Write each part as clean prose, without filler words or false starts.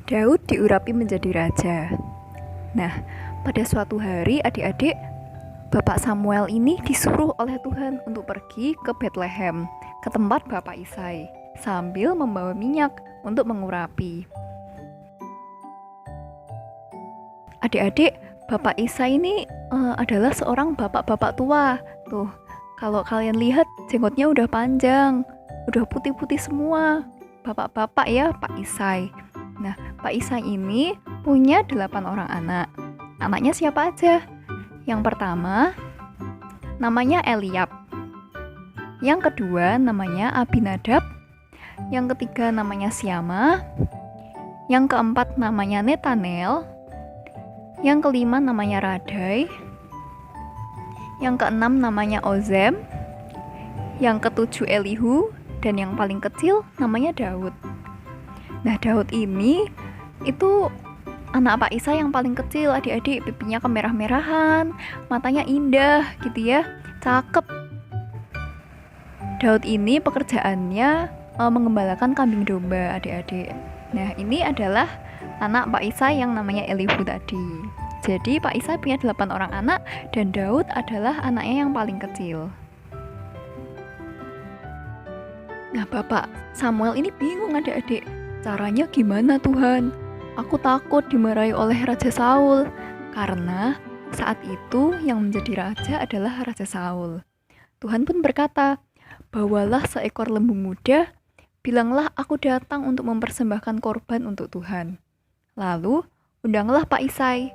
Daud diurapi menjadi raja. Nah, pada suatu hari adik-adik, Bapak Samuel ini disuruh oleh Tuhan untuk pergi ke Bethlehem, ke tempat Bapak Isai, sambil membawa minyak untuk mengurapi. Adik-adik, Bapak Isai ini adalah seorang bapak-bapak tua. Tuh, kalau kalian lihat jenggotnya udah panjang, udah putih-putih semua. Bapak-bapak ya, Pak Isai. Nah, Pak Isai ini punya 8 orang anak. Anaknya siapa aja? Yang pertama, namanya Eliab. Yang kedua, namanya Abinadab. Yang ketiga, namanya Syama. Yang keempat, namanya Netanel. Yang kelima, namanya Radai. Yang keenam, namanya Ozem. Yang ketujuh, Elihu. Dan yang paling kecil, namanya Daud. Nah, Daud ini itu anak Pak Isa yang paling kecil, adik-adik. Pipinya kemerah-merahan, matanya indah gitu ya, cakep. Daud ini pekerjaannya mengembalakan kambing domba, adik-adik. Nah, ini adalah anak Pak Isa yang namanya Elihu tadi. Jadi Pak Isa punya 8 orang anak dan Daud adalah anaknya yang paling kecil. Nah, Bapak Samuel ini bingung, adik-adik. Caranya gimana, Tuhan? Aku takut dimarahi oleh Raja Saul, karena saat itu yang menjadi raja adalah Raja Saul. Tuhan pun berkata, "Bawalah seekor lembu muda, bilanglah aku datang untuk mempersembahkan korban untuk Tuhan. Lalu, undanglah Pak Isai.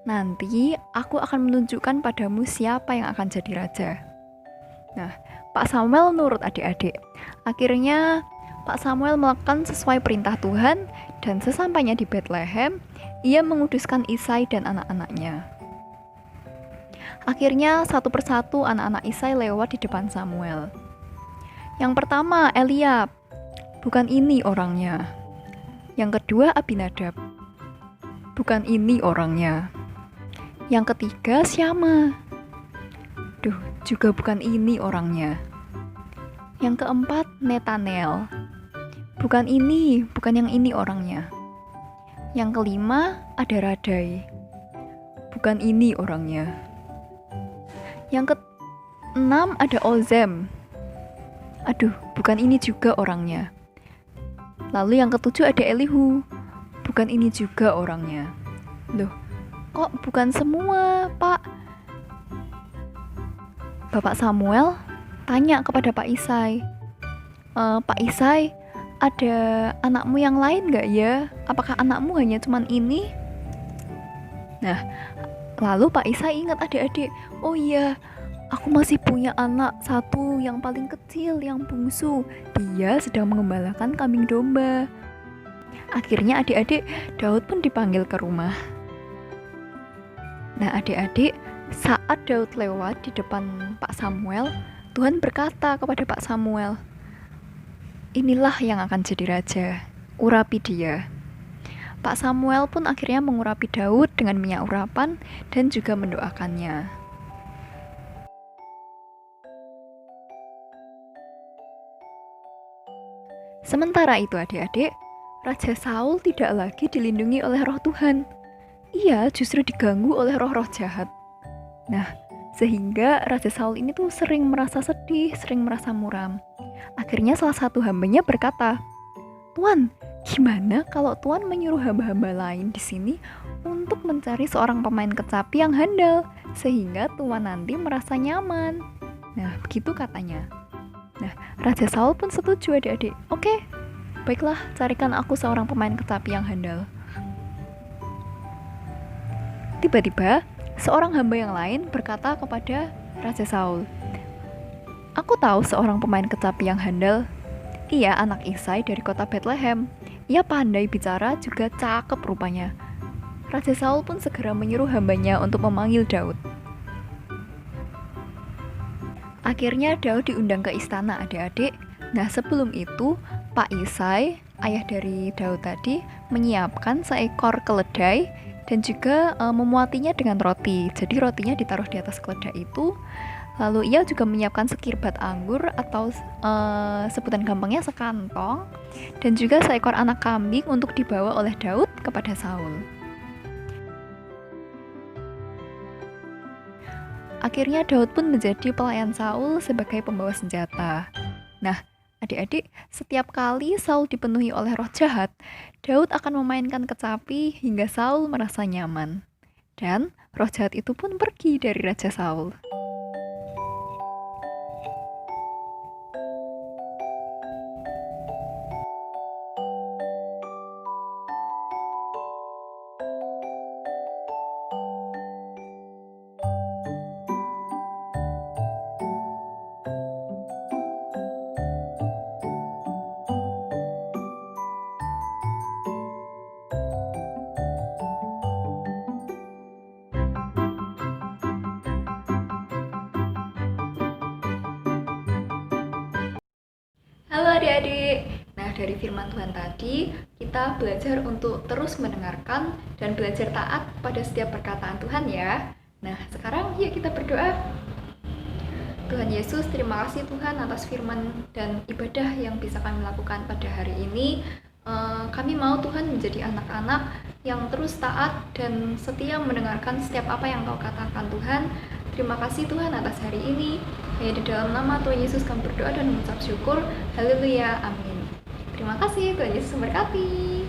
Nanti aku akan menunjukkan padamu siapa yang akan jadi raja." Nah, Pak Samuel nurut, adik-adik. Akhirnya Pak Samuel melakukan sesuai perintah Tuhan, dan sesampainya di Bethlehem, ia menguduskan Isai dan anak-anaknya. Akhirnya satu persatu anak-anak Isai lewat di depan Samuel. Yang pertama, Eliab. Bukan ini orangnya. Yang kedua, Abinadab. Bukan ini orangnya. Yang ketiga, Syama. Duh, juga bukan ini orangnya. Yang keempat, Netanel. Bukan ini, bukan yang ini orangnya. Yang kelima, ada Radai. Bukan ini orangnya. Yang keenam, ada Ozem. Aduh, bukan ini juga orangnya. Lalu yang ketujuh ada Elihu. Bukan ini juga orangnya. Loh, kok bukan semua, Pak? Bapak Samuel tanya kepada Pak Isai, "Pak Isai, ada anakmu yang lain gak ya? Apakah anakmu hanya cuman ini?" Nah, lalu Pak Isai ingat, adik-adik, "Oh iya, aku masih punya anak satu yang paling kecil, yang bungsu. Dia sedang mengembalakan kambing domba." Akhirnya adik-adik, Daud pun dipanggil ke rumah. Nah, adik-adik, saat Daud lewat di depan Pak Samuel, Tuhan berkata kepada Pak Samuel, "Inilah yang akan jadi raja, urapi dia." Pak Samuel pun akhirnya mengurapi Daud dengan minyak urapan dan juga mendoakannya. Sementara itu, adik-adik, Raja Saul tidak lagi dilindungi oleh roh Tuhan. Ia justru diganggu oleh roh-roh jahat. Nah, sehingga Raja Saul ini tuh sering merasa sedih, sering merasa muram. Akhirnya salah satu hambanya berkata, "Tuan, gimana kalau Tuan menyuruh hamba-hamba lain di sini untuk mencari seorang pemain kecapi yang handal, sehingga Tuan nanti merasa nyaman?" Nah, begitu katanya. Nah, Raja Saul pun setuju, adik-adik. "Oke, baiklah, carikan aku seorang pemain kecapi yang handal." Tiba-tiba, seorang hamba yang lain berkata kepada Raja Saul, "Aku tahu seorang pemain kecapi yang handal. Ia anak Isai dari kota Bethlehem. Ia pandai bicara, juga cakep rupanya." Raja Saul pun segera menyuruh hambanya untuk memanggil Daud. Akhirnya Daud diundang ke istana, adik-adik. Nah, sebelum itu, Pak Isai, ayah dari Daud tadi, menyiapkan seekor keledai dan juga memuatinya dengan roti. Jadi rotinya ditaruh di atas keledai itu, Lalu ia juga menyiapkan sekirbat anggur atau sebutan gampangnya sekantong, dan juga seekor anak kambing untuk dibawa oleh Daud kepada Saul. Akhirnya Daud pun menjadi pelayan Saul sebagai pembawa senjata. Nah, adik-adik, setiap kali Saul dipenuhi oleh roh jahat, Daud akan memainkan kecapi hingga Saul merasa nyaman. Dan roh jahat itu pun pergi dari Raja Saul. Halo adik-adik. Nah, dari firman Tuhan tadi, kita belajar untuk terus mendengarkan dan belajar taat pada setiap perkataan Tuhan ya. Nah, sekarang yuk kita berdoa. Tuhan Yesus, terima kasih Tuhan atas firman dan ibadah yang bisa kami lakukan pada hari ini. Kami mau Tuhan menjadi anak-anak yang terus taat dan setia mendengarkan setiap apa yang Kau katakan Tuhan. Terima kasih Tuhan atas hari ini. Hanya di dalam nama Tuhan Yesus kami berdoa dan mengucap syukur. Haleluya, amin. Terima kasih, Tuhan Yesus memberkati.